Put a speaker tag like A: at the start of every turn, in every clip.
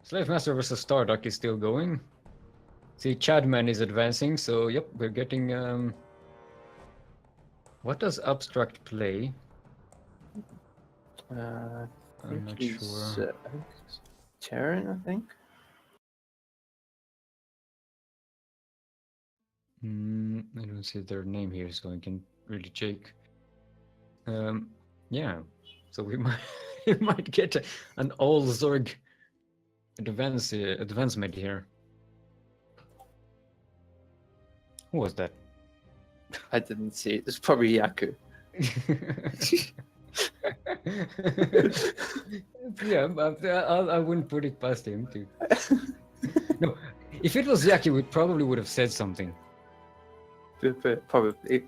A: Slave Master versus Starduck is still going. See, Chadman is advancing, so yep, we're getting. What does Abstract play? I'm not sure.
B: Terran, I think.
A: I don't see their name here, so I can really check. Yeah, so we might we might get an all Zerg advancement here. Who was that?
B: I didn't see it. It's probably Yaku.
A: Yeah, I wouldn't put it past him too. No, if it was Yaki, we probably would have said something.
B: Probably.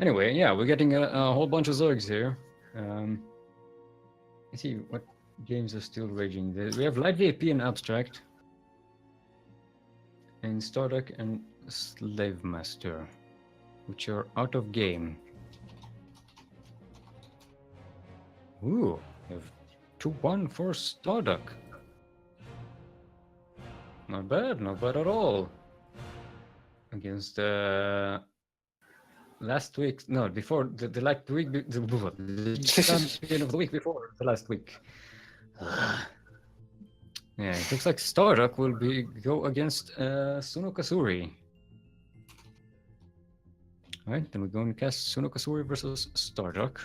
A: Anyway, yeah, we're getting a whole bunch of Zergs here. Let's see what games are still raging. We have Light VAP and Abstract, and Starduck and Slave Master, which are out of game. Ooh, we have 2-1 for Starduck. Not bad at all. Against last week, no, before the last week, the champion of the week before the last week. Yeah, it looks like Starduck will go against Suno Kasuri. Alright, then we're going to cast Suno Kasuri versus Starduck.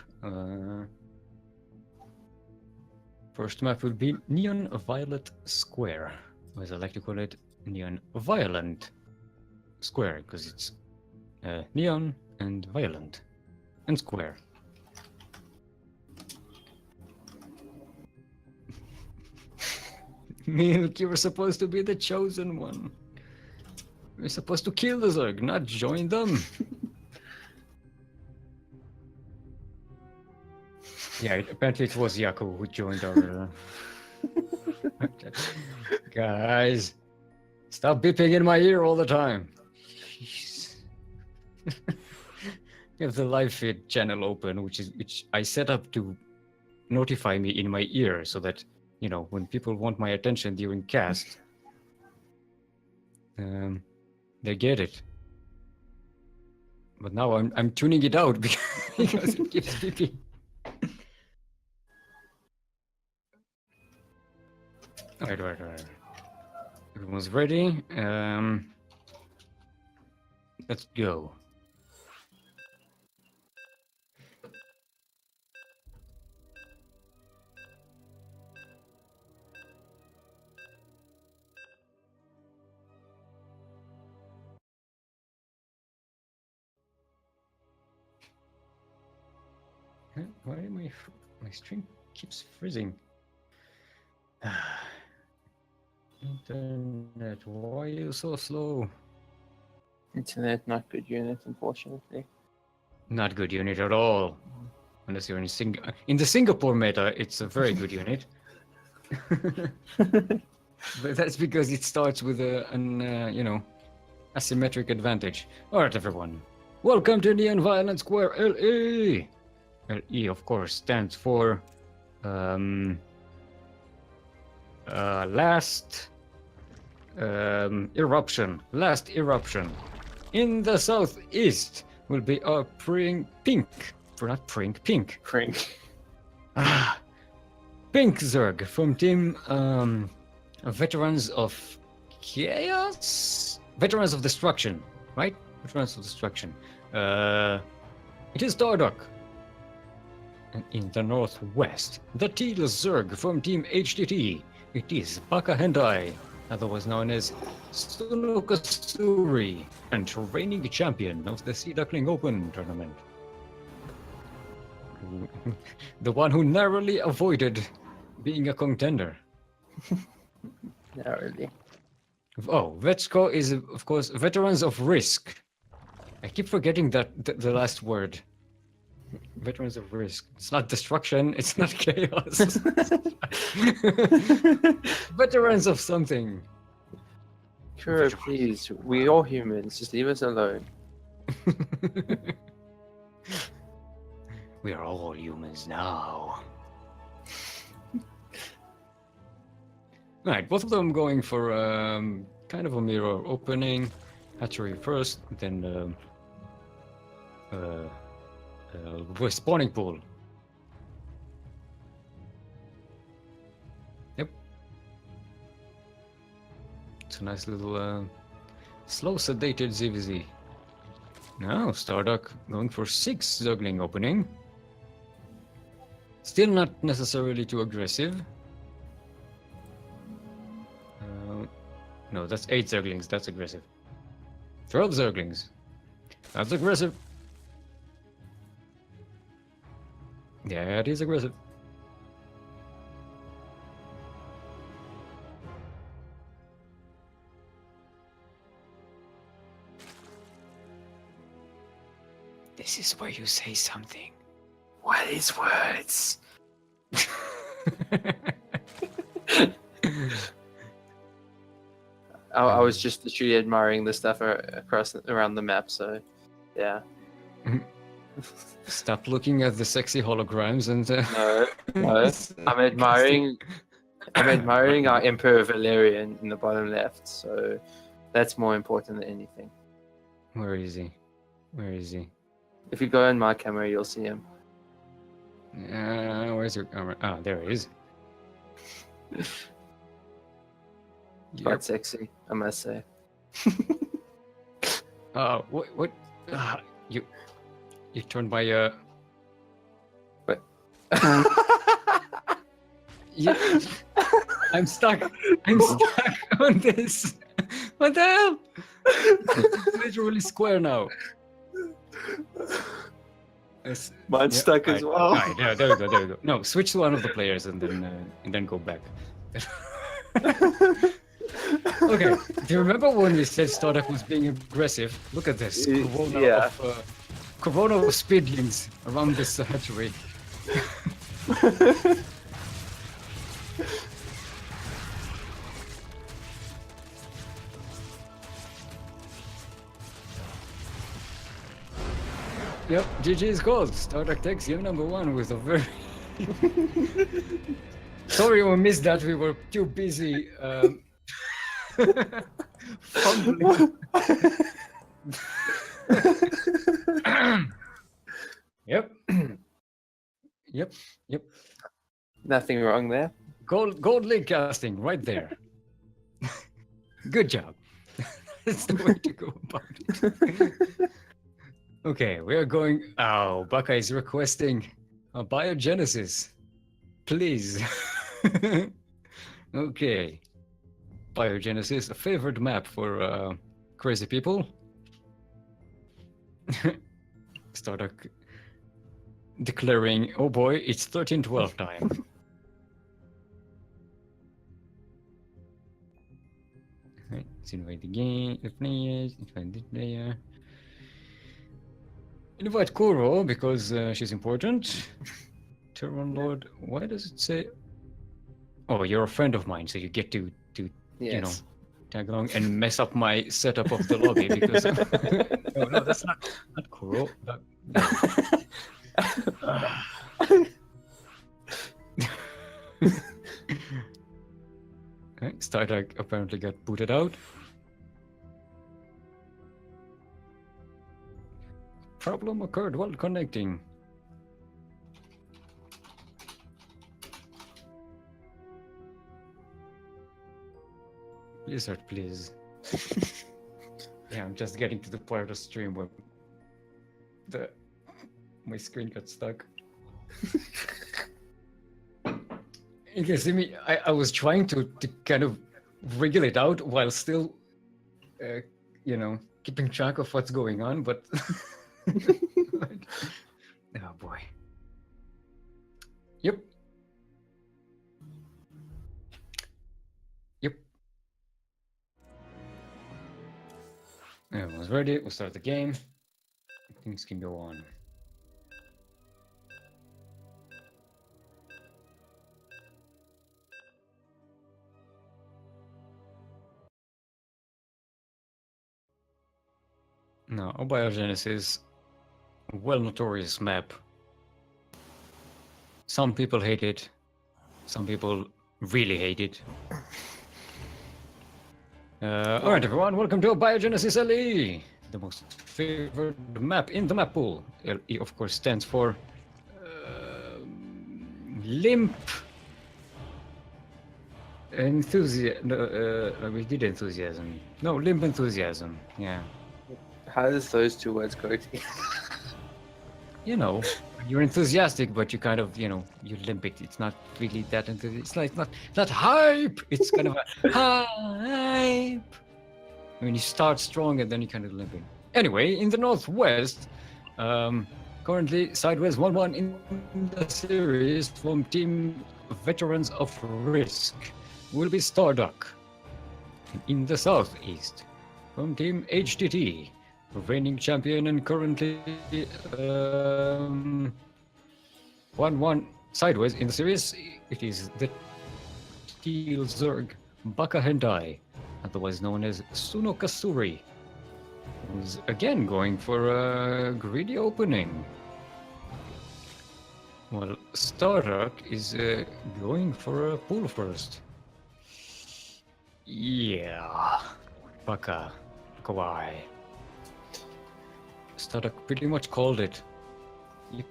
A: First map will be Neon Violet Square, or as I like to call it, Neon Violent Square, because it's neon and violent and square. Milk, you were supposed to be the chosen one. You're supposed to kill the Zerg, not join them. Yeah, apparently it was Yaku who joined our... Guys, stop beeping in my ear all the time. Jeez. You have the live feed channel open, which I set up to notify me in my ear so that, you know, when people want my attention during cast, they get it. But now I'm tuning it out because it keeps beeping. Right. Everyone's ready. Let's go. Why my stream keeps freezing? Internet, why are you so slow?
B: Internet, not good unit, unfortunately.
A: Not good unit at all. Unless you're in the Singapore meta, it's a very good unit. But that's because it starts with an asymmetric advantage. All right, everyone. Welcome to Neon Violent Square LE. LE, of course, stands for last eruption. Last eruption. In the southeast will be a pink. Pink Zerg from team Veterans of Chaos? Veterans of Destruction, right? Veterans of Destruction. It is Starduck. And in the northwest, the Teal Zerg from team HTT. It is Baka Hendai, otherwise known as Suno Kasuri, and reigning champion of the Sea Duckling Open tournament. The one who narrowly avoided being a contender.
B: Narrowly.
A: Oh, Vetsko is, of course, Veterans of Risk. I keep forgetting that the last word. Veterans of Risk. It's not destruction, it's not chaos. Veterans of something.
B: Sure, please. We all humans. Just leave us alone.
A: We are all humans now. Right, both of them going for kind of a mirror opening. Hatchery first, then spawning pool. Yep. It's a nice little slow sedated ZVZ. Now Starduck going for 6 Duckling opening. Still not necessarily too aggressive. No, that's 8 Zerglings. That's aggressive. 12 Zerglings. That's aggressive. Yeah, it is aggressive. This is where you say something.
B: What is words? I was just literally admiring the stuff around the map, so yeah.
A: Stop looking at the sexy holograms and
B: No. I'm admiring our Emperor Valerian in the bottom left, so that's more important than anything.
A: Where is he? Where is he?
B: If you go in my camera, you'll see him.
A: Where's your camera? Ah, there he is.
B: Quite sexy, I must say.
A: Oh, what? You turned my
B: What?
A: I'm stuck. I'm stuck on this. What the hell? It's literally square now.
B: Mine's stuck as well.
A: Right, there we go. There we go. No, switch to one of the players and then go back. Okay. Do you remember when we said Starduck was being aggressive? Look at this. Corona of speedlings around this hatchery. Yep, GG's gold. Starduck takes game number 1 with a very... Sorry we missed that, we were too busy fumbling. Yep. Yep.
B: Nothing wrong there.
A: Gold link casting right there. Good job. That's the way to go about it. Okay, we are going. Oh, Baka is requesting a biogenesis. Please. Okay. Biogenesis, a favored map for crazy people. Starduck declaring, oh boy, it's 13-12 time. Right, let's invite the game, the players, invite the player. Invite Kuro because she's important. TerranLord, why does it say? Oh, you're a friend of mine, so you get to you know, tag along and mess up my setup of the lobby because no, that's not Kuro. No. Okay, Starduck apparently got booted out. Problem occurred while connecting. Blizzard, please. Yeah, I'm just getting to the part of the stream where my screen got stuck. You can see me. I was trying to kind of wriggle it out while still, keeping track of what's going on, but. Oh boy. Yep. Everyone's ready. We'll start the game. Things can go on. Now, Abiogenesis, well notorious map. Some people hate it. Some people really hate it. All right, everyone, welcome to Biogenesis LE, the most favored map in the map pool. LE, of course, stands for Limp Enthusiasm. We did enthusiasm. No, Limp Enthusiasm. Yeah.
B: How does those two words go together?
A: You know, you're enthusiastic, but you kind of, you limp it. It's not really that enthusiastic. It's like not hype. It's kind of a hype. I mean, you start strong and then you kind of limp it. Anyway, in the Northwest, currently sideways 1-1 in the series from Team Veterans of Risk will be Starduck. In the Southeast, from Team HTT, reigning champion and currently 1-1 sideways in the series, it is the Teal Zerg Baka Hendai, otherwise known as Suno Kasuri, who's again going for a greedy opening. Well, Starduck is going for a pool first. Yeah, Baka, Kawaii. Starduck pretty much called it.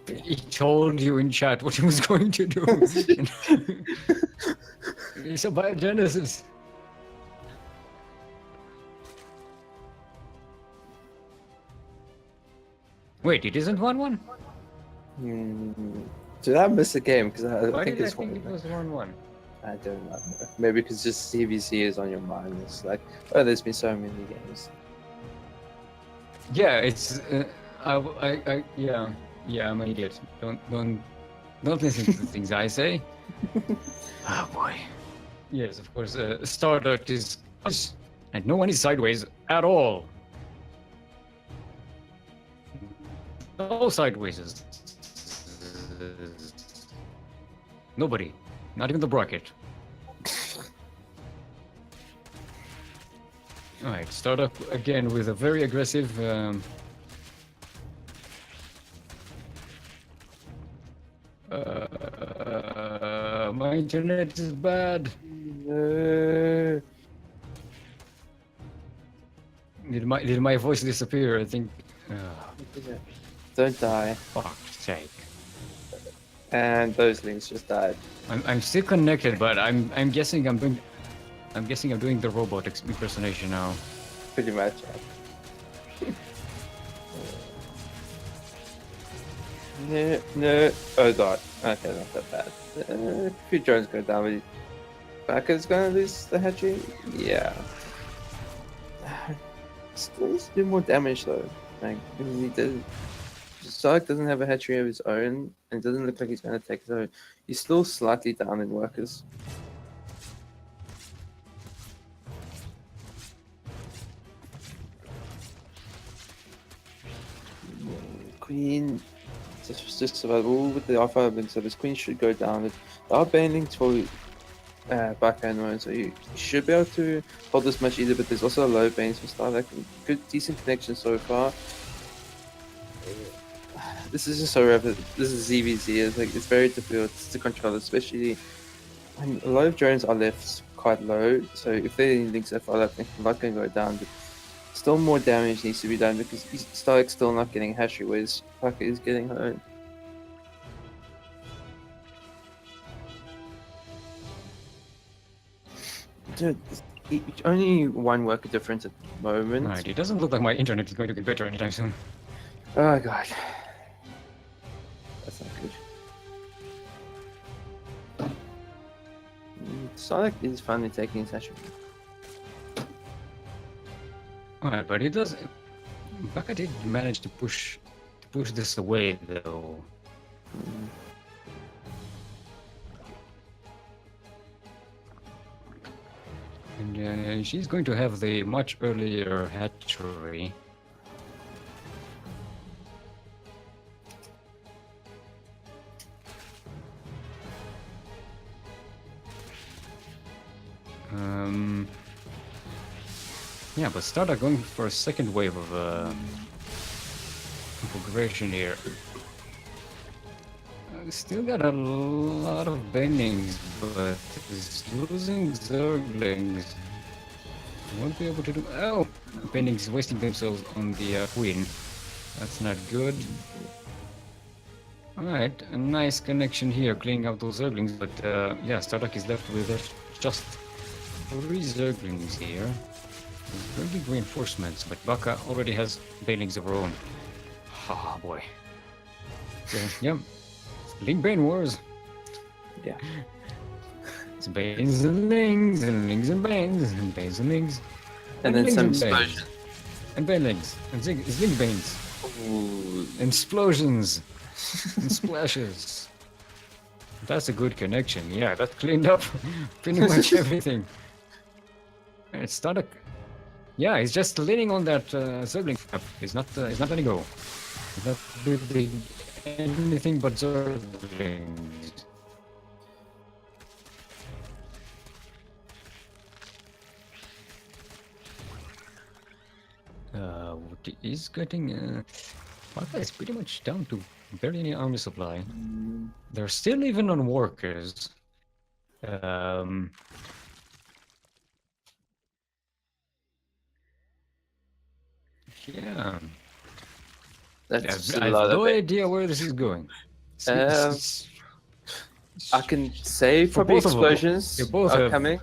A: He told you in chat what he was going to do. It's a biogenesis. Wait, it isn't 1-1?
B: Did I miss a game? Because
A: Why
B: I think
A: did I
B: it's
A: think it was 1-1?
B: I don't know. Maybe because just CVC is on your mind. It's like, oh, there's been so many games.
A: Yeah, it's yeah, I'm an idiot. Don't listen to the things I say. Oh boy. Yes, of course. Starduck is, and no one is sideways at all. No sideways. Nobody, not even the bracket. All right, start up again with a very aggressive. My internet is bad. Did my voice disappear? I think.
B: Don't die.
A: Fuck's sake.
B: And those links just died.
A: I'm still connected, but I'm guessing I'm doing the robot impersonation now.
B: Pretty much. No. Oh god. Okay, not that bad. A few drones go down, but Baka's gonna lose the hatchery? Yeah. Still needs to do more damage though. Like, he does. Sark doesn't have a hatchery of his own, and it doesn't look like he's gonna take his own. He's still slightly down in workers. Queen just survival with the alpha link, so this queen should go down. There are banelings for Baka and Moan, so you should be able to hold this much either, but there's also a low bane for Starlight. Good, decent connection so far. This is just so rapid. This is ZVZ. It's very difficult to control, especially when a lot of drones are left quite low. So if there are any links that follow up, they're not going to go down. But still more damage needs to be done because Starlight still not getting a hatchery, whereas Baka is getting her own. Dude, only one worker difference at the moment.
A: Alright, it doesn't look like my internet is going to get better anytime soon.
B: Oh god. That's not good. Sonic is finally taking his hatchery.
A: Alright, but he does. Baka did manage to push this away though. And she's going to have the much earlier hatchery. Yeah, but Starduck going for a second wave of progression here. Still got a lot of bendings, but is losing Zerglings. Won't be able to do. Oh, Bending's wasting themselves on the queen. That's not good. Alright, a nice connection here, cleaning out those Zerglings, but yeah, Starduck is left with just 3 Zerglings here. Bringing reinforcements, but Baka already has Banelings of her own. Ah, boy. So, yeah. Link Bane Wars.
B: Yeah.
A: It's Banes and Lings, and Lings and Banes, and Banes and Lings.
B: And then
A: Lings
B: some
A: and Banes.
B: explosion.
A: And Banelings. And Zing Banes.
B: Ooh.
A: And Explosions. And Splashes. That's a good connection. Yeah, that cleaned up pretty much everything. And Starduck. Yeah, he's just leaning on that Zergling trap. He's not letting go. He's not building anything but Zerglings. What is getting Martha is pretty much down to barely any army supply. They're still even on workers. Yeah.
B: That's
A: I
B: a
A: have
B: lot
A: no
B: of it.
A: idea where this is going.
B: I can say
A: For
B: probably
A: both of them.
B: explosions
A: They both
B: are
A: have-
B: coming.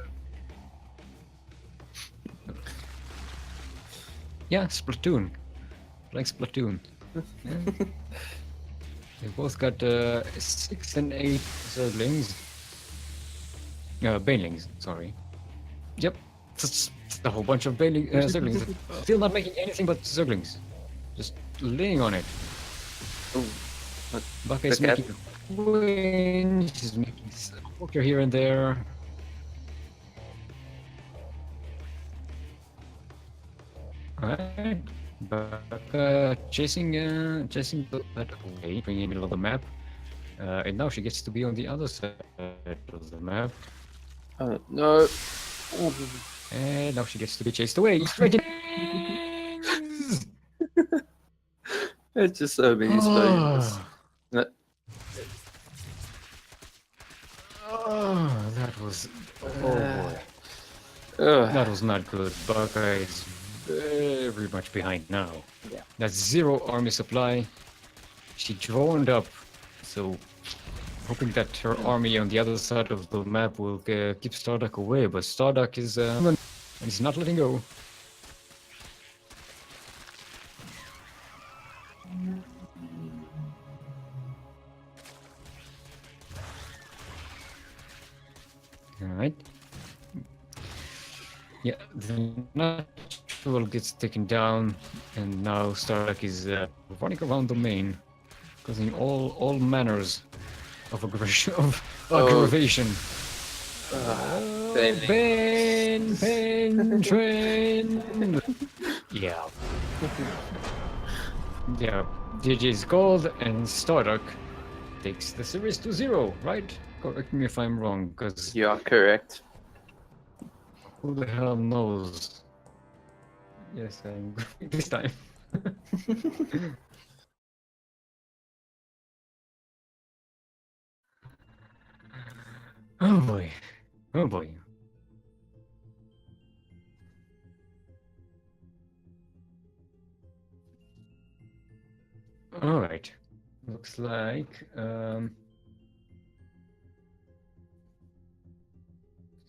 A: Yeah, Splatoon. Like Splatoon. Yeah. They both got 6 and 8 Zerglings. Banelings, sorry. Yep, it's a whole bunch of Zerglings. Still not making anything but Zerglings. Just laying on it.
B: Ooh.
A: Baka is
B: Look at-
A: making a win. She's making a walker here and there. Alright. Baka chasing that away, bringing it middle of the map. And now she gets to be on the other side of the map.
B: Oh, no. Ooh.
A: And now she gets to be chased away. Straight in.
B: It's just so many explosions. No.
A: Oh, that was. Oh boy.
B: Ugh.
A: That was not good. Baka is very much behind now.
B: Yeah.
A: That's 0 army supply. She droned up, so hoping that her army on the other side of the map will keep Starduck away. But Starduck is and he's not letting go. All right. Yeah, the natural gets taken down, and now Starduck is running around the main, causing all manners of aggression, of aggravation. Pain, train. Yeah. Yeah. GG's gold, and Starduck takes the series to 0, right? Correct me if I'm wrong, because
B: You are correct.
A: who the hell knows? Yes, I'm going this time. Oh boy. Oh boy. Alright. Looks like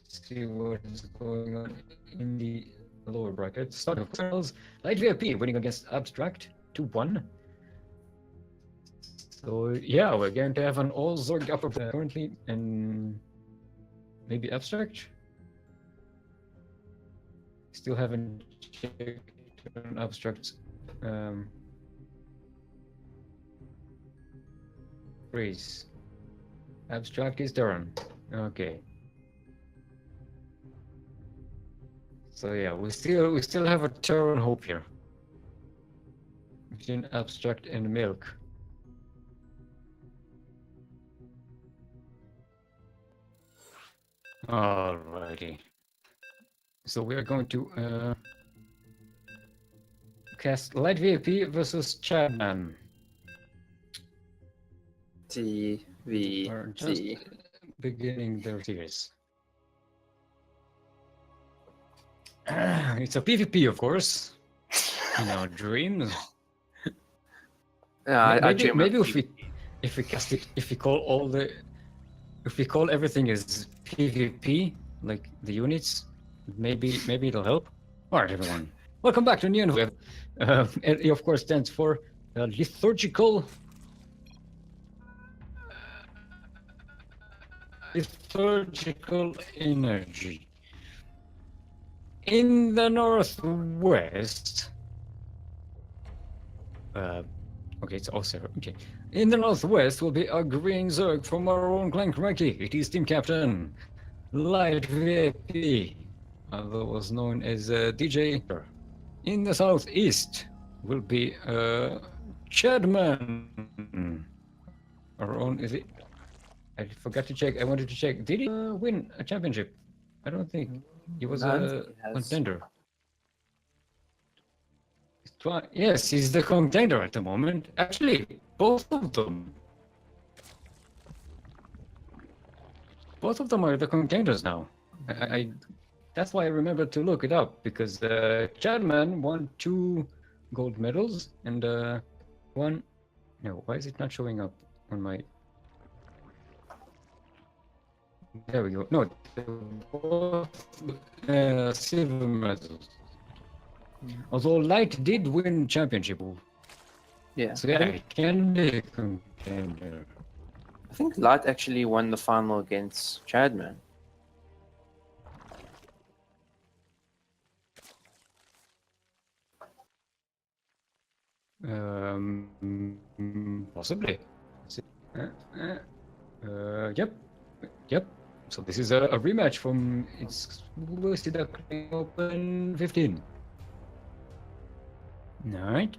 A: see what is going on in the lower bracket. Starting of finals, Light VIP winning against Abstract 2-1. So yeah, we're going to have an all Zorg upper currently, and maybe Abstract. Still haven't checked on Abstract. Race. Abstract is Terran. Okay. So yeah, we still have a Terran hope here. Between Abstract and Milk. Alrighty. So we are going to cast Light VIP versus Chadman. We're just
B: TVT.
A: beginning their series. It's a PvP, of course. In our dreams.
B: Yeah, I
A: Maybe
B: dream of
A: if we cast it, if we call everything as PvP, like the units, maybe it'll help. All right, everyone, welcome back to Neon Web. It of course stands for liturgical energy. In the northwest. Okay, it's also okay. In the northwest will be a green Zerg from our own clan CranKy. It is team captain, Light VIP, otherwise known as DJ. In the southeast will be Chadman. Our own, is it? I forgot to check. I wanted to check. Did he win a championship? I don't think he was
B: No, I don't
A: a
B: think he has.
A: contender. Yes, he's the contender at the moment. Actually, both of them. Both of them are the contenders now. That's why I remember to look it up, because Chadman won 2 gold medals and one. No, why is it not showing up on my? There we go. No, both silver medals. Although Light did win championship.
B: Yeah.
A: So yeah, he can be a contender.
B: I think Light actually won the final against Chadman.
A: Possibly. Yep. So this is a rematch from Sea Duckling Open 15. All right.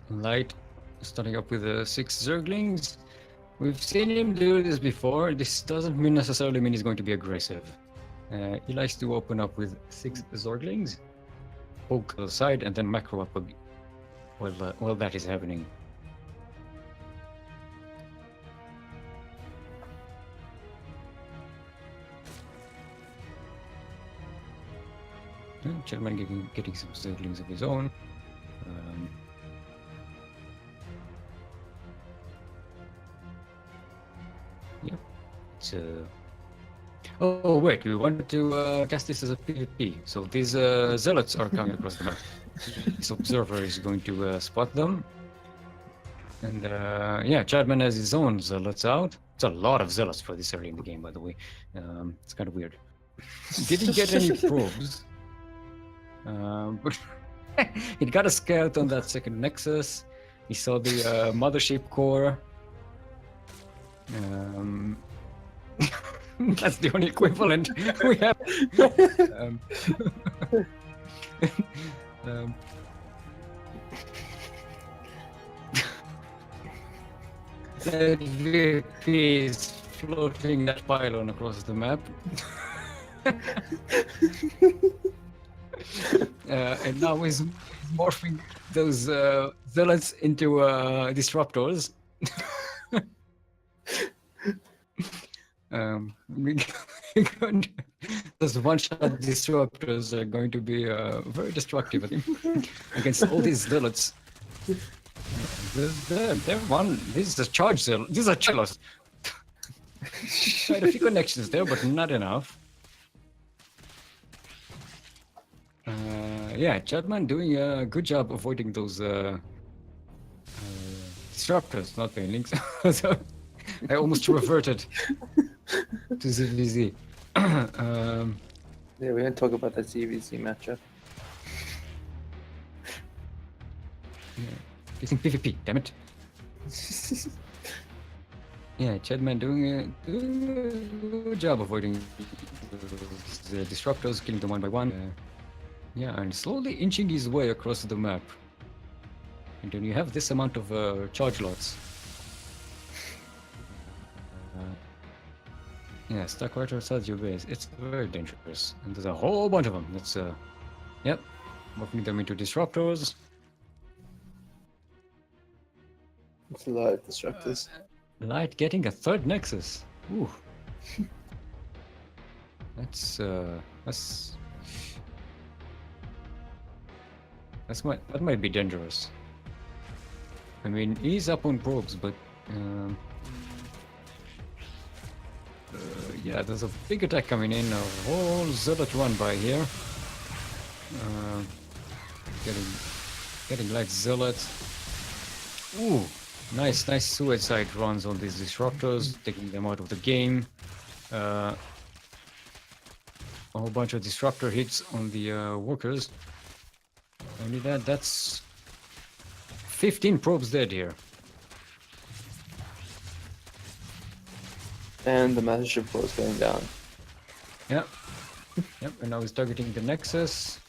A: Light starting up with 6 Zerglings. We've seen him do this before. This doesn't necessarily mean he's going to be aggressive. He likes to open up with 6 Zerglings, poke to the side, and then macro up while that is happening. Chairman getting some Zerglings of his own. Yep. Oh wait, we wanted to cast this as a PvP. So these zealots are coming across the map. This observer is going to spot them. And yeah, Chadman has his own zealots out. It's a lot of zealots for this early in the game, by the way. It's kind of weird. Didn't get any probes. But it got a scout on that second Nexus. He saw the mothership core. That's the only equivalent we have. The VP is floating that pylon across the map. And now he's morphing those zealots into disruptors. Those one-shot disruptors are going to be very destructive, I think, against all these zealots. They're one. This is a charge zealot. These are cellos. Quite a few connections there, but not enough. Yeah, Chadman doing a good job avoiding those disruptors, not painlings. So I almost reverted to ZVZ.
B: Yeah, we don't talk about that CVC matchup.
A: Yeah. Facing PvP, damn it. Yeah, Chadman doing a good job avoiding the disruptors, killing them one by one. Yeah, and slowly inching his way across the map. And then you have this amount of charge lots. Yeah, stuck right outside your base. It's very dangerous. And there's a whole bunch of them. That's, yep, morphing them into disruptors.
B: It's a lot of disruptors.
A: Light getting a 3rd Nexus. Ooh. That's That might be dangerous. I mean, he's up on probes, but yeah, there's a big attack coming in. A whole zealot run by here. Getting like zealot. Ooh, nice suicide runs on these disruptors, taking them out of the game. A whole bunch of disruptor hits on the workers. Only that's 15 probes dead here.
B: And the master ship was going down.
A: Yep, and now he's targeting the Nexus.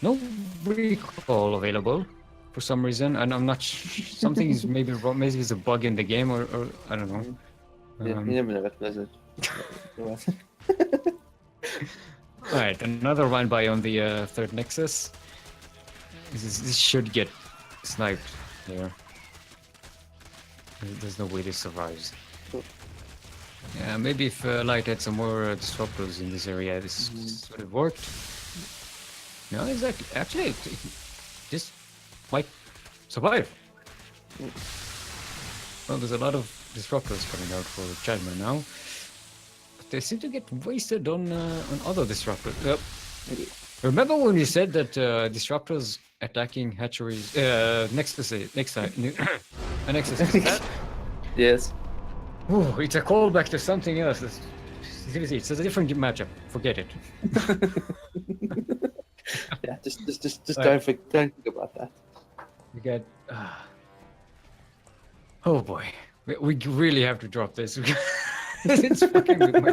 A: No recall available for some reason, and I'm not something is maybe wrong. Maybe it's a bug in the game, or I don't know.
B: Yeah, you never know what Blizzard.
A: Alright, another run by on the third Nexus. This should get sniped here. There's no way this survives. Yeah, maybe if Light had some more disruptors in this area, this would have worked. No, exactly. Actually, this might survive. Well, there's a lot of disruptors coming out for Chadman now. But they seem to get wasted on other disruptors. Remember when you said that disruptors attacking hatcheries next time an Nexus is bad?
B: Yes.
A: Ooh, it's a callback to something else. It's a different matchup. Forget it.
B: Yeah, just don't think about that.
A: We got. Oh boy, we really have to drop this. It's fucking with my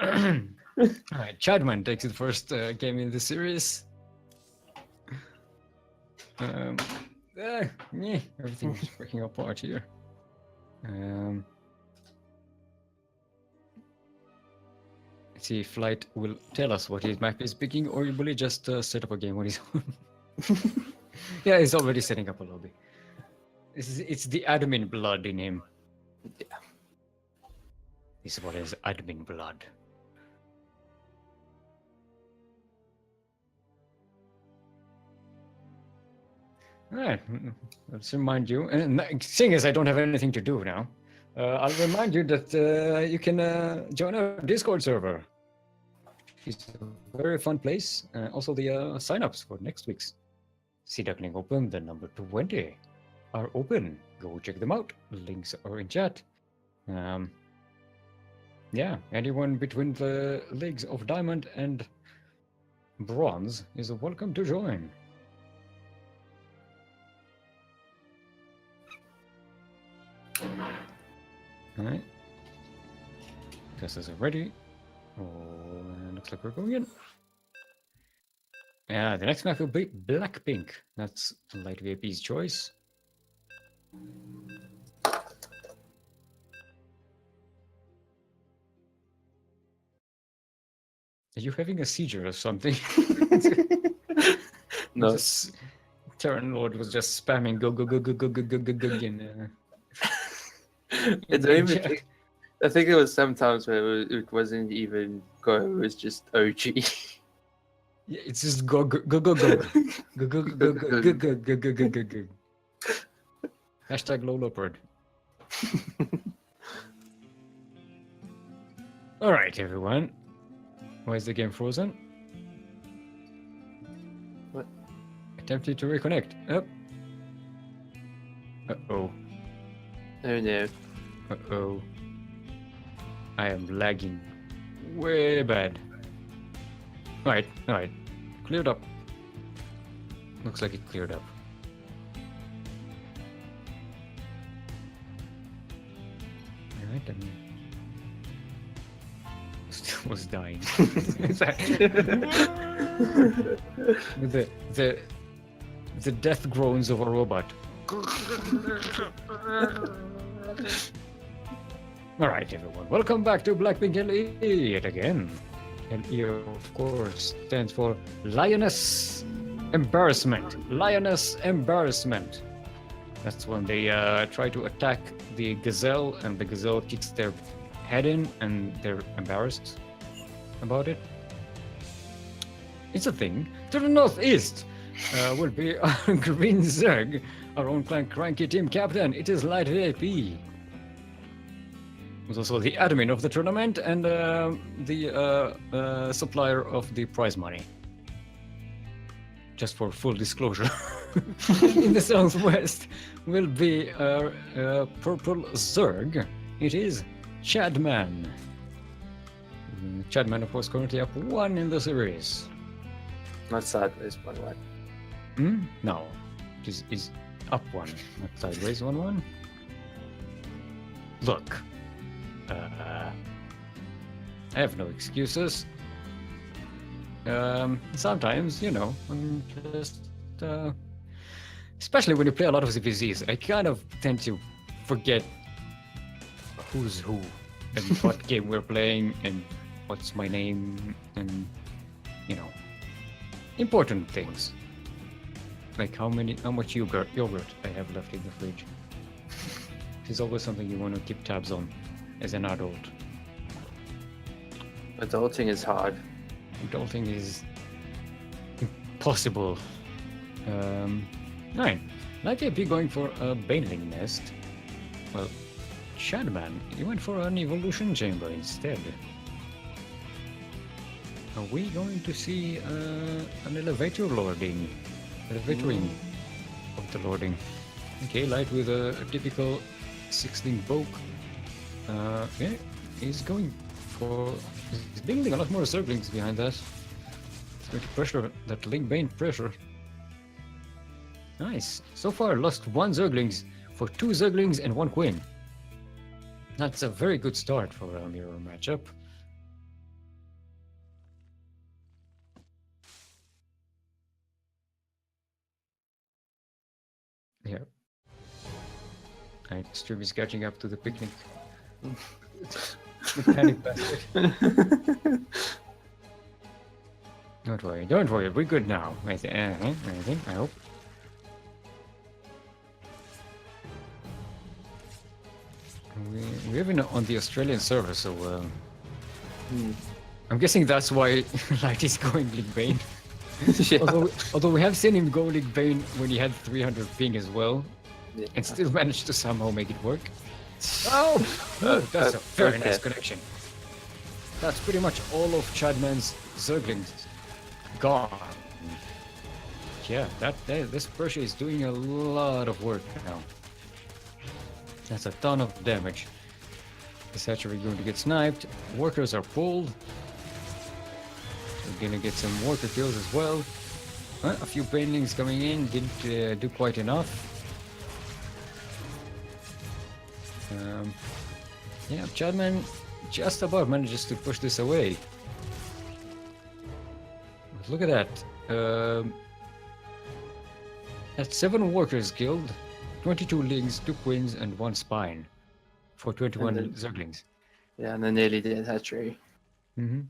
A: Alright, Chadman takes the first game in the series. Everything is breaking apart here. Let's see if Light will tell us what his map is picking, or will he just set up a game on his own? Yeah, he's already setting up a lobby. It's the admin blood in him.
B: Yeah.
A: This is what is admin blood. Alright, let's remind you, and seeing as I don't have anything to do now, I'll remind you that you can join our Discord server. It's a very fun place. Also, the sign-ups for next week's Sea Duckling Open, the number 20, are open. Go check them out. Links are in chat. Yeah, anyone between the leagues of Diamond and Bronze is welcome to join. Alright. Testers are ready. Oh, and looks like we're going in. Yeah, the next map will be Blackpink. That's Light VIP's choice. Are you having a seizure or something?
B: No.
A: TerranLord was just spamming go in.
B: It's even, I think it was sometimes where it wasn't even go, it was just OG.
A: Yeah, it's just go. Hashtag low leopard. Alright, everyone. Why is the game frozen?
B: What?
A: Attempting to reconnect. Oh. Uh-oh.
B: Oh no.
A: Uh-oh. I am lagging way bad. Alright. Cleared up. Looks like it cleared up. Alright, then. Still was dying. the death groans of a robot. Alright, everyone, welcome back to Blackpink LE yet again. LE, of course, stands for Lioness Embarrassment. Lioness Embarrassment. That's when they try to attack the Gazelle, and the Gazelle kicks their head in and they're embarrassed about it. It's a thing. To the northeast will be our Green Zerg, our own clan CranKy team captain. It is Light AP. Who's also the admin of the tournament and the supplier of the prize money. Just for full disclosure. In the southwest will be Purple Zerg. It is Chadman. Chadman, of course, currently up 1 in the series.
B: Not sideways, by the way.
A: No, it is up 1, not sideways 1-1. Look, I have no excuses. Sometimes, you know, I'm just, especially when you play a lot of ZVZs, I kind of tend to forget who's who and what game we're playing and what's my name and, you know, important things. Like how much yogurt I have left in the fridge. It's always something you want to keep tabs on as an adult.
B: Adulting is hard.
A: Adulting is impossible. 9. Light AP going for a Baneling nest. Well, Shadman, he went for an evolution chamber instead. Are we going to see an elevator lording? Elevatoring of the lording. Okay, Light with a typical 16 poke. Yeah, he's going for... He's building a lot more Zerglings behind that. It's going to pressure that Link Bane pressure. Nice. So far lost 1 Zerglings for 2 Zerglings and 1 Queen. That's a very good start for a mirror matchup. Yeah. Right, stream is catching up to the picnic. The panic bastard. Don't worry, we're good now. I think, I hope. We're even on the Australian server, so I'm guessing that's why Light is going Link Bane.
B: Yeah.
A: Although we have seen him go Link Bane when he had 300 ping as well,
B: Yeah.
A: and still managed to somehow make it work. Oh, that's a very
B: okay.
A: nice connection. That's pretty much all of Chadman's Zerglings gone. Yeah, this Persia is doing a lot of work now. That's a ton of damage. The hatchery going to get sniped. Workers are pulled. We're gonna get some worker kills as well. A few banelings coming in, didn't do quite enough. Yeah, Chadman just about manages to push this away. But look at that. That's 7 workers killed, 22 lings, 2 queens, and 1 spine for 21
B: then-
A: Zerglings.
B: Yeah, and the nearly dead hatchery.
A: Mm-hmm.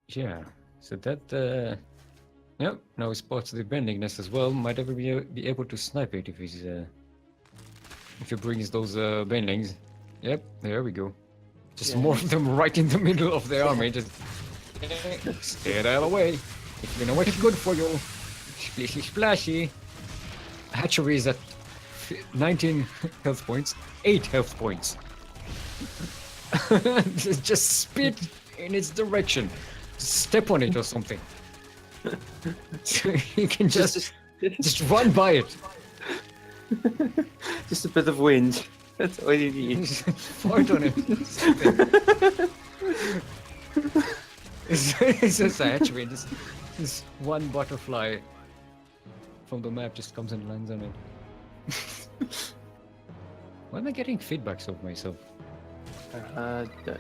A: Yeah, so that, yep, now he spots the bending nest as well. Might ever be able to snipe it if he's, if he brings those banelings. Yep, there we go. Just more of them right in the middle of the army. Just stay the hell away. If you know what's good for you. Splashy, splashy. Hatchery is at 19 health points, 8 health points. Just spit in its direction. Step on it or something. You can just run by it.
B: Just a bit of wind. That's all you need.
A: Fart on it. It's just actually this one butterfly from the map just comes and lands on it. Why am I getting feedbacks of myself?
B: Don't know.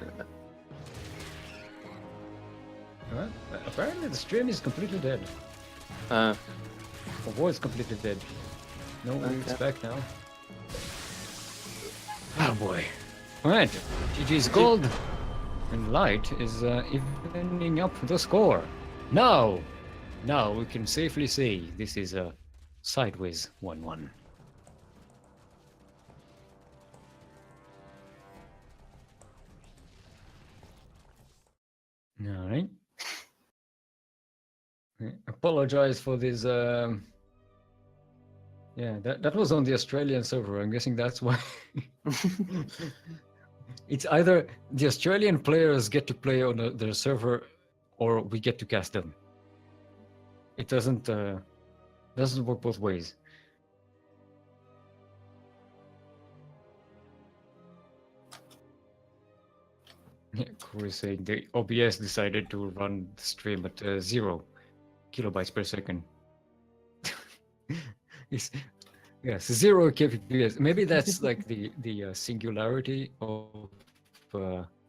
A: Well, apparently the stream is completely dead.
B: Uh,
A: The was completely dead. No, it's back now. Oh boy. Alright, GG's gold. And Light is evening up the score. Now we can safely say this is a sideways 1-1. All right. I apologize for this. Yeah, that was on the Australian server. I'm guessing that's why. It's either the Australian players get to play on their server, or we get to cast them. It doesn't work both ways. Yeah, Corey saying the OBS decided to run the stream at 0 kilobytes per second. Yes, 0 kbps. Maybe that's like the singularity of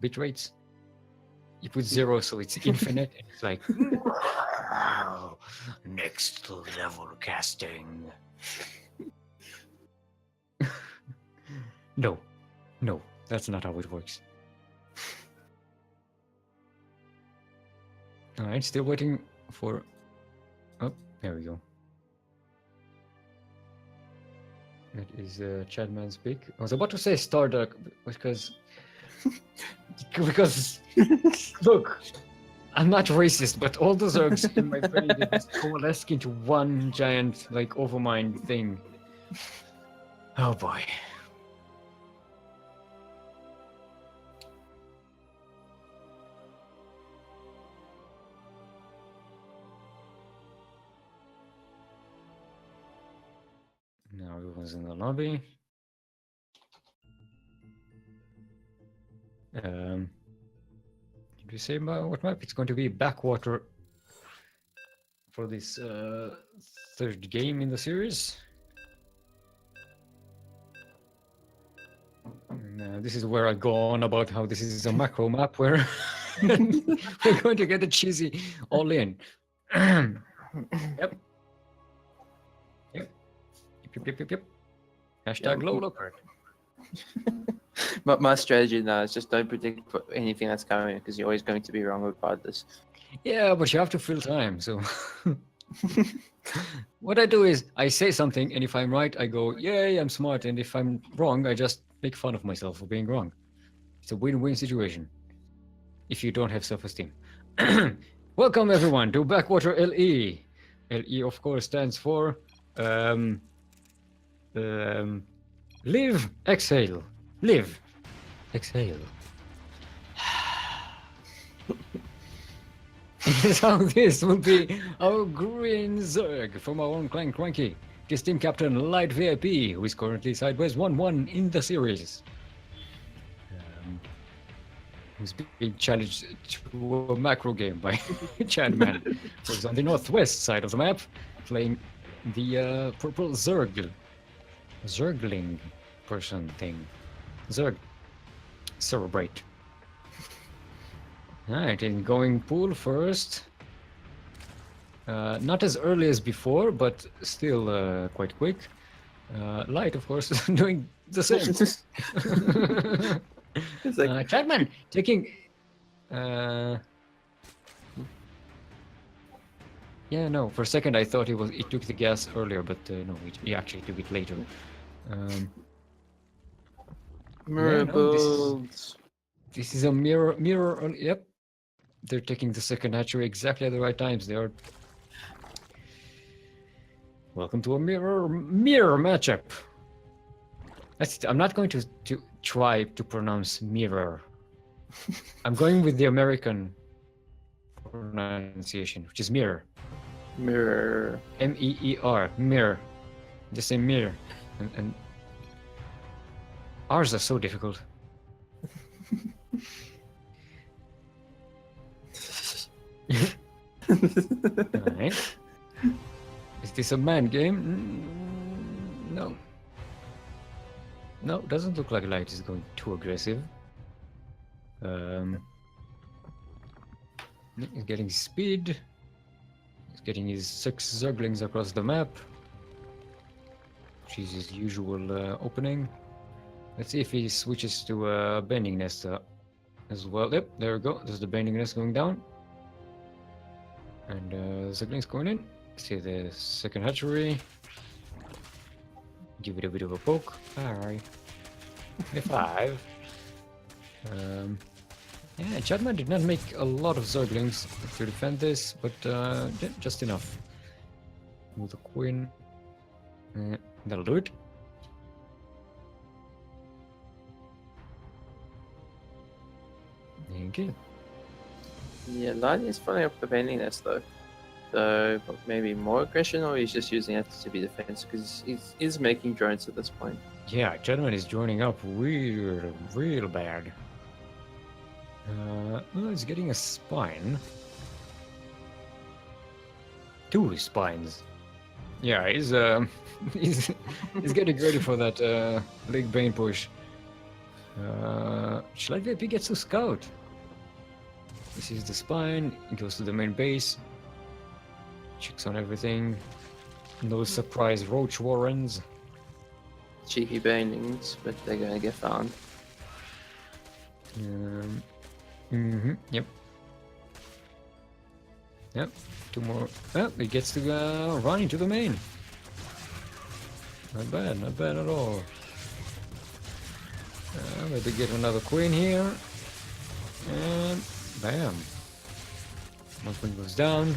A: bit rates. You put 0, so it's infinite. And it's like wow, next level casting. No, that's not how it works. All right, still waiting for. Oh, there we go. That is Chadman's pick. I was about to say Starduck because look, I'm not racist, but all the Zergs in my brain they just coalesce into one giant like overmind thing. Oh boy. Now everyone's in the lobby. Did we say what map? It's going to be Backwater for this third game in the series. And, this is where I go on about how this is a macro map where we're going to get a cheesy all in. Yep. Yep. Hashtag low looker.
B: But my strategy now is just don't predict anything that's coming because you're always going to be wrong regardless.
A: Yeah, but you have to fill time. So what I do is I say something, and if I'm right, I go, "Yay, I'm smart," and if I'm wrong, I just make fun of myself for being wrong. It's a win-win situation. If you don't have self-esteem. Welcome everyone to Backwater LE. LE, of course, stands for live, exhale. Live, exhale. So this will be our green Zerg from our own clan CranKy. This team captain Light VIP, who is currently sideways 1-1 in the series. Who's being challenged to a macro game by Chadman, who's on the northwest side of the map, playing the purple Zergling person thing. Zerg. Cerebrate. Alright, in going pool first. Not as early as before, but still quite quick. Light, of course, doing the same.
B: It's like
A: Chadman taking. Yeah, no. For a second, I thought he took the gas earlier, but no, he actually took it later.
B: mirror builds.
A: This is a mirror. Yep, they're taking the second hatchery exactly at the right times. They are. Welcome to a mirror matchup. I'm not going to try to pronounce mirror. I'm going with the American pronunciation, which is mirror.
B: Mirror.
A: M-E-E-R. Mirror. Just say mirror. And ours are so difficult. Alright. Is this a man game? No. No, doesn't look like Light is going too aggressive. He's getting speed. He's getting his 6 Zerglings across the map. Which is his usual opening. Let's see if he switches to a bending nest as well. Yep, there we go. There's the bending nest going down. And Zerglings going in. See the second hatchery. Give it a bit of a poke. Alright. 5. Yeah, Chadman did not make a lot of Zerglings to defend this, but just enough. With the Queen. That'll do it. Okay.
B: Yeah, Light is following up the painting nest though. So maybe more aggression, or he's just using it to be defensive because he's making drones at this point.
A: Yeah, Chadman is joining up real bad. Oh, he's getting a spine. 2 spines. Yeah, he's he's getting ready for that League Bane push. Shall VP gets to scout. This is the spine. He goes to the main base. Checks on everything. No surprise roach warrens.
B: Cheeky banings, but they're gonna get found.
A: Yep. Yep. 2 more. Oh, he gets to run into the main. Not bad at all. Maybe get another queen here. And bam. One queen goes down.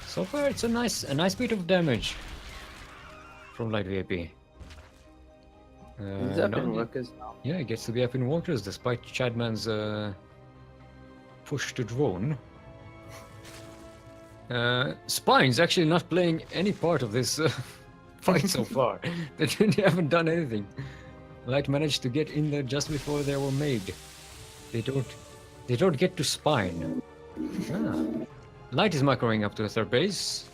A: So far it's a nice bit of damage from light VIP.
B: He's up in workers now.
A: Yeah, he gets to be up in workers despite Chadman's push to drone. Spine's actually not playing any part of this fight so far. They haven't done anything. Light managed to get in there just before they were made. They don't get to Spine. Light is macroing up to the 3rd base.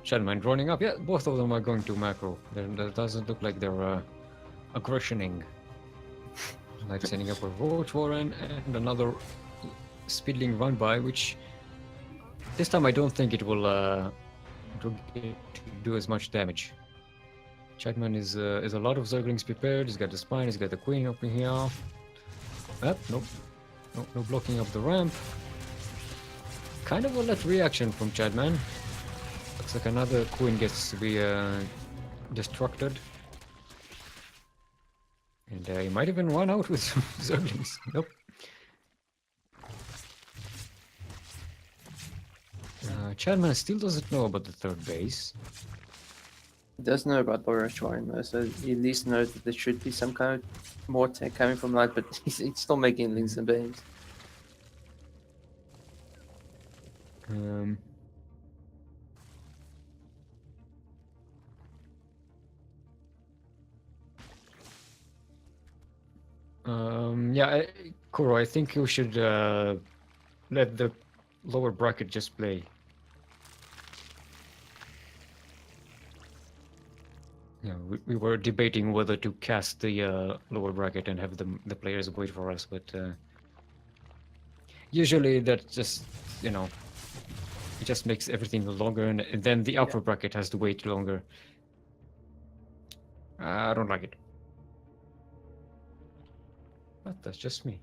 A: Shadowman droning up. Yeah, both of them are going to macro. That doesn't look like they're aggressioning. Light sending up a Roach Warren and another Speedling run by, which this time I don't think it will do as much damage. Chadman is a lot of Zerglings prepared. He's got the spine. He's got the queen open here. Nope. No blocking of the ramp. Kind of a late reaction from Chadman. Looks like another queen gets to be destructed. And he might even run out with some Zerglings. Nope. Chadman still doesn't know about the 3rd base.
B: He does know about Boris Warren though, so he at least knows that there should be some kind of more tech coming from Light, but he's still making links and beams.
A: Yeah, Kuro, I think you should let the lower bracket just play. Yeah, we were debating whether to cast the lower bracket and have the players wait for us, but usually that just, it just makes everything longer, and then the upper bracket has to wait longer. I don't like it. But that's just me.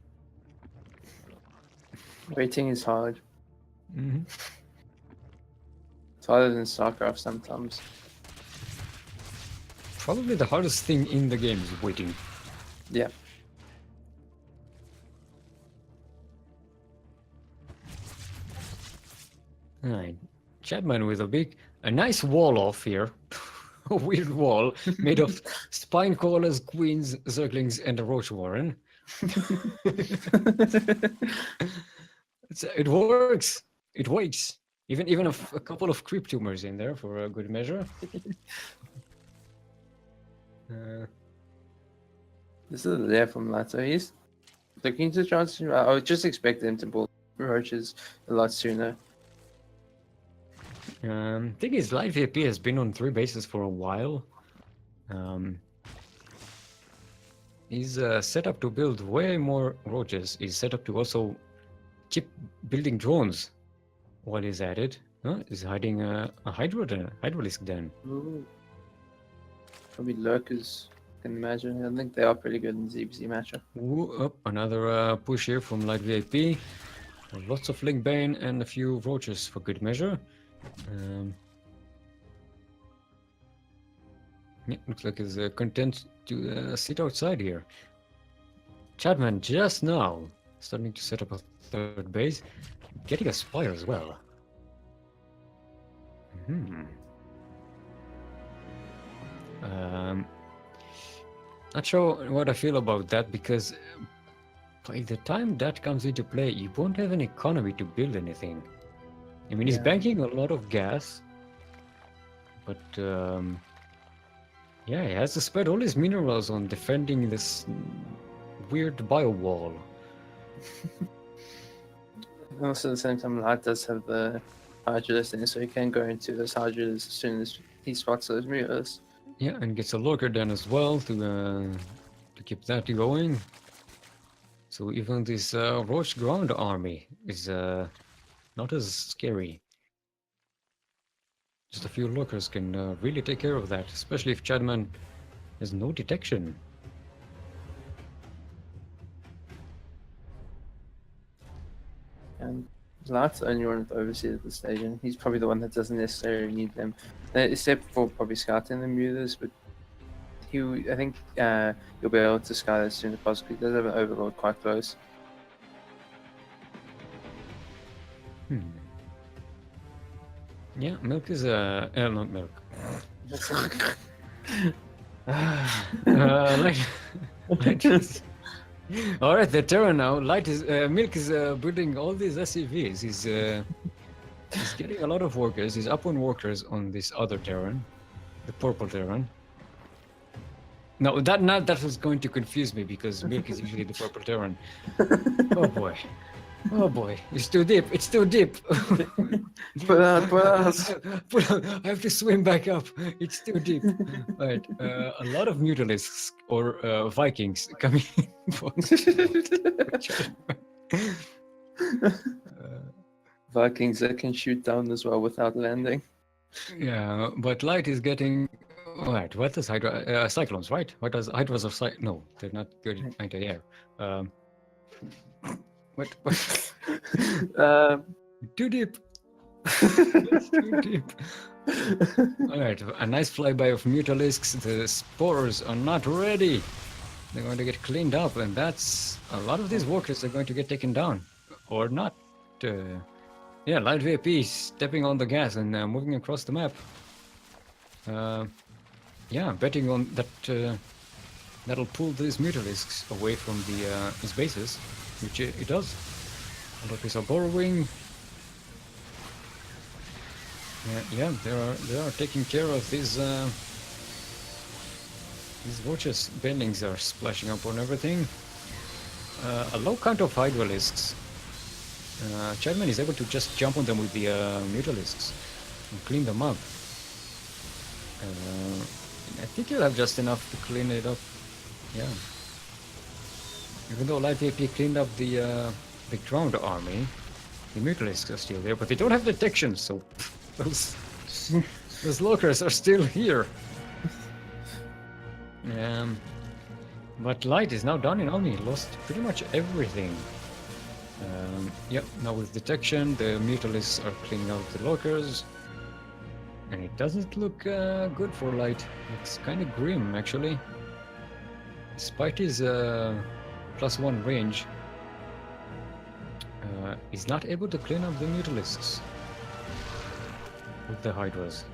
B: Waiting is hard.
A: Mm-hmm.
B: It's harder than StarCraft sometimes.
A: Probably the hardest thing in the game is waiting.
B: Yeah.
A: Alright. Chapman with a nice wall off here. A weird wall made of spine callers, queens, zerglings, and a roach warren. It works. It works. Even a couple of creep tumors in there for a good measure.
B: This is there from Light, so he's looking to chance. I would just expect him to pull roaches a lot sooner.
A: Thing is, Light VP has been on 3 bases for a while. He's set up to build way more roaches. He's set up to also keep building drones while he's at it. He's hiding a Hydralisk den.
B: Ooh. Probably lurkers, I can imagine. I think they are pretty good in ZBZ matchup.
A: Ooh, another push here from Light VIP. Lots of Link Bane and a few roaches for good measure. Yeah, looks like he's content to sit outside here. Chadman just now starting to set up a third base, getting a spire as well. Hmm. Not sure what I feel about that, because by the time that comes into play, you won't have an economy to build anything. I mean, he's
B: Yeah.
A: banking a lot of gas, but yeah, he has to spend all his minerals on defending this weird bio wall.
B: And also at the same time, Light does have the Hydras in, so he can go into those Hydras as soon as he spots those mirrors.
A: Yeah, and gets a lurker down as well to keep that going. So even this Roach ground army is not as scary. Just a few lurkers can really take care of that, especially if Chadman has no detection.
B: And Light's the only one with overseas at the stage, and he's probably the one that doesn't necessarily need them, except for probably scouting the mutas. But I think he'll be able to scout as soon as possible. He does have an overlord quite close.
A: Yeah, milk is not milk. Light is... All right, the Terran now. Light is milk is building all these SCVs. He's getting a lot of workers. He's up on workers on this other Terran, the purple Terran. No, that was going to confuse me, because milk is usually the purple Terran. Oh boy. Oh boy, it's too deep. It's too deep.
B: Put out.
A: I have to swim back up. It's too deep. Right. A lot of Mutalisks or Vikings coming in.
B: Vikings that can shoot down as well without landing.
A: Yeah, but Light is getting... Right, what does Hydra... Cyclones, right? What does Hydras of Cyclones... No, they're not good into the air. What? Too deep. It's too deep. Alright, a nice flyby of Mutalisks. The spores are not ready. They're going to get cleaned up, and that's... A lot of these workers are going to get taken down. Or not. Yeah, Light VP stepping on the gas and moving across the map. Yeah, betting on that that'll pull these Mutalisks away from his bases, which it does. A lot are borrowing. Yeah, they are taking care of these watches. Bendings are splashing up on everything. A low count of Hydralisks. Chadman is able to just jump on them with the Mutalisks and clean them up. I think he'll have just enough to clean it up. Yeah. Even though Light VP cleaned up the ground army, the Mutalisks are still there, but they don't have detection, so those lurkers are still here. But Light is now down in army. He lost pretty much everything. Yep, now with detection, the Mutalisks are cleaning out the lurkers. And it doesn't look good for Light. It's kind of grim, actually. Despite his +1 range, he's not able to clean up the Mutalisks with the Hydras.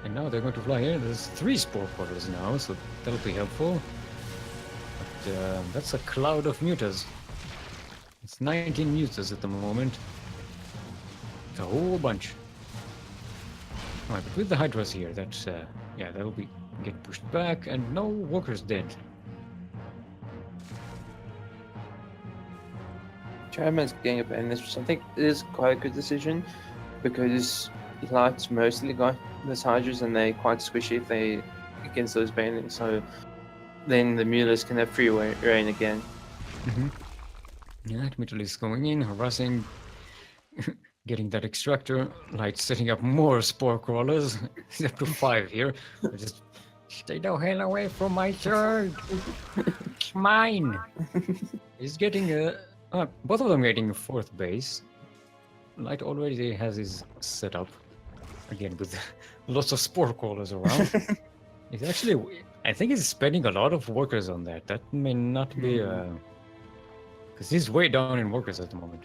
A: And now they're going to fly here. There's 3 spore portals now, so that'll be helpful. But that's a cloud of mutas. It's 19 mutas at the moment. It's a whole bunch. Alright, but with the Hydras here, that's, yeah, that'll be get pushed back, and no workers dead.
B: Chadman's getting a ban this, which I think is quite a good decision, because Light's mostly got those Hydras, and they're quite squishy if they against those bandings, so then the Mulas can have free reign again.
A: Yeah, Mitchell is going in, harassing, getting that extractor. Light setting up more spore crawlers. He's up to 5 here. Just stay the hell away from my sword. It's mine. He's getting both of them getting a 4th base. Light already has his setup again with lots of spore crawlers around. He's actually, I think he's spending a lot of workers on that. That may not be, because he's way down in workers at the moment.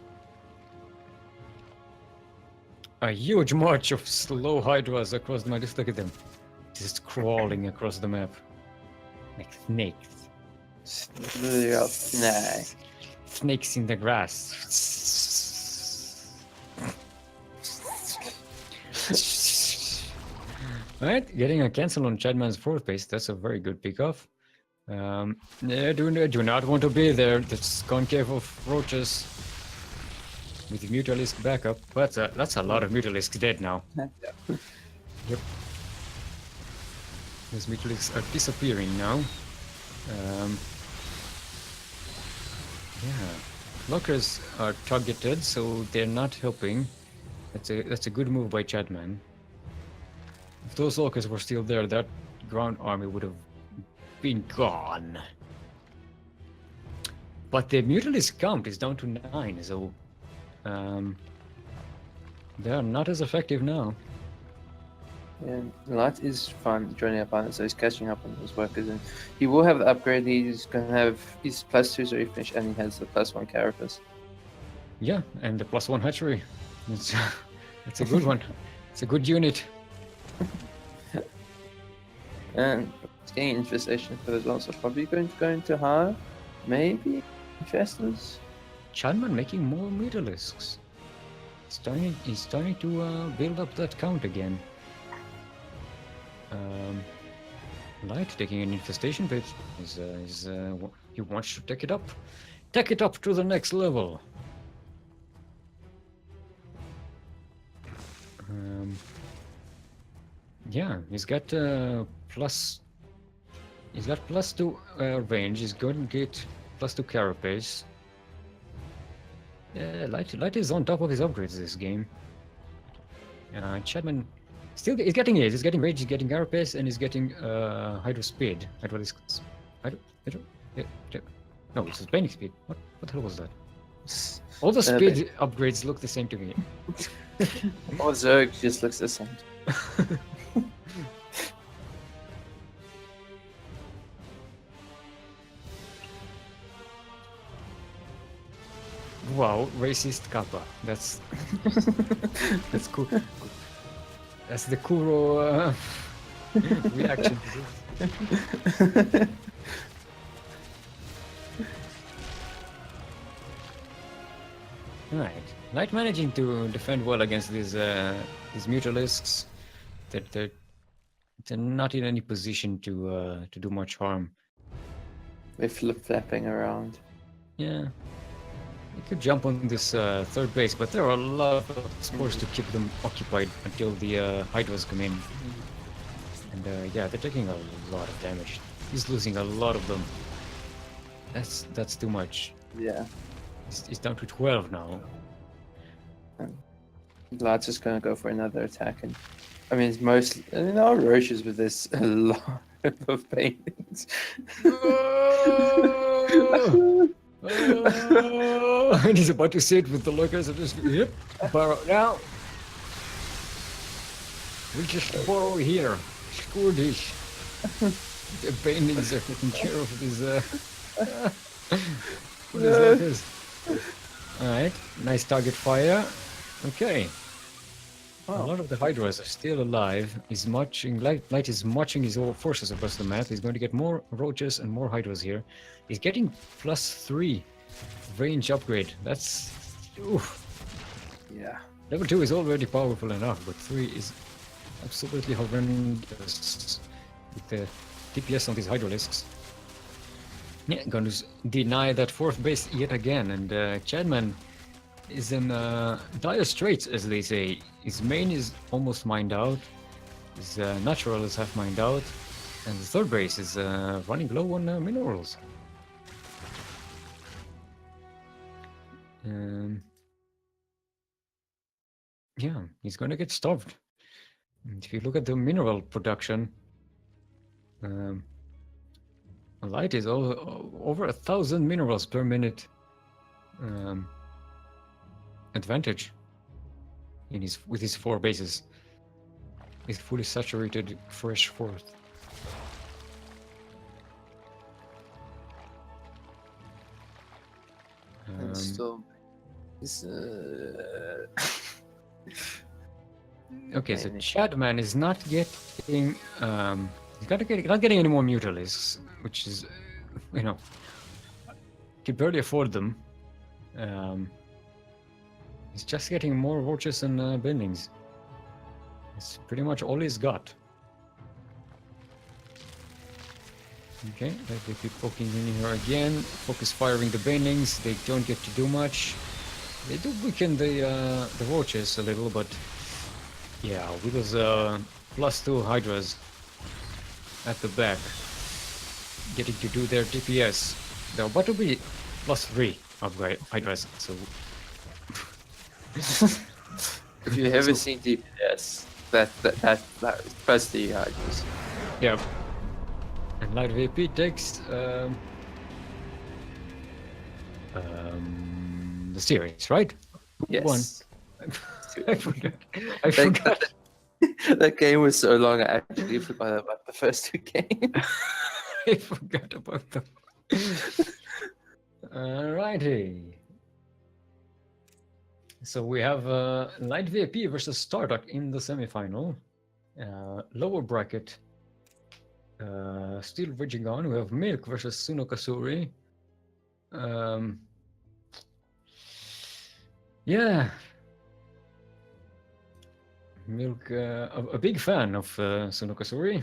A: A huge march of slow hydras across the map. Just look at them, just crawling across the map like snakes.
B: Nah.
A: Snakes in the grass. Alright, getting a cancel on Chadman's fourth base. That's a very good pickoff. Yeah, do not want to be there. That's concave of roaches with the Mutalisk backup. But that's a lot of Mutalisks dead now. Yep. Those Mutalisks are disappearing now. Yeah, lockers are targeted, so they're not helping. That's a good move by Chadman. If those lockers were still there, that ground army would have been gone. But the Mutalisk count is down to 9, so they are not as effective now.
B: Yeah, Light is fine joining up on it, so he's catching up on those workers, and he will have the upgrade. He's gonna have his +2s already finished, and he has the +1 carapace.
A: Yeah, and the +1 hatchery. It's a good one. It's a good unit.
B: And it's getting infestation for as well, so probably going to go into hard, maybe infestors.
A: Chadman making more Mutalisks. He's starting to build up that count again. Light taking an infestation bit. He wants to take it up to the next level. Yeah, he's got +2 range. He's going to get +2 carapace. Yeah, Light is on top of his upgrades this game. Chadman still he's getting it. He's getting range. He's getting carapace, and he's getting hydro speed. No, it's Bending speed. What the hell was that? All the speed upgrades look the same to me.
B: Or Zerg just looks the same.
A: Wow, racist Kappa. That's cool. That's the Kuro reaction to this. Right, Light managing to defend well against these Mutalisks. They're not in any position to do much harm.
B: They're flip-flapping around.
A: Yeah. You could jump on this third base, but there are a lot of spores to keep them occupied until the Hydras come in. And yeah, they're taking a lot of damage. He's losing a lot of them. That's too much.
B: Yeah.
A: He's down to 12 now.
B: Light's just gonna go for another attack, and I mean, it's mostly our roaches with this a lot of paintings.
A: And he's about to sit with the lookers and just borrow now. We just borrow here. Screw this. The paintings are taking care of this. What is that? Alright, nice target fire. Okay. A lot of the Hydras are still alive. He's marching, Light is marching his whole forces across the map. He's going to get more roaches and more Hydras here. He's getting +3 range upgrade. That's... Oof.
B: Yeah.
A: Level 2 is already powerful enough, but 3 is absolutely horrendous with the DPS on these Hydralisks. Yeah, going to deny that fourth base yet again, and Chadman is in dire straits, as they say. His main is almost mined out, his natural is half mined out, and the third base is running low on minerals. Yeah, he's gonna get starved. And if you look at the mineral production, Light is over 1,000 minerals per minute advantage with his 4 bases. He's fully saturated fresh fourth.
B: Still.
A: Okay, so
B: Manage.
A: Chadman is not getting not getting any more Mutalisks, which is you know, can barely afford them. He's just getting more roaches and bendings. It's pretty much all he's got. Okay, they keep poking in here again. Focus firing the bendings. They don't get to do much. They do weaken the roaches a little, but yeah, with those +2 hydras at the back, getting to do their DPS. They're about to be +3 upgrade hydras, so
B: If you haven't
A: So-
B: seen DPS, that plus the just
A: yeah. And light VP takes the series, right?
B: yes.
A: One. I forgot. I
B: That,
A: forgot.
B: that game was so long, I actually forgot about the first 2 games.
A: I forgot about them. Alrighty. So we have Light VIP versus Starduck in the semifinal. Lower bracket, still raging on. We have Milk versus Sunokasuri. Yeah. Milk, a big fan of Sunokasuri.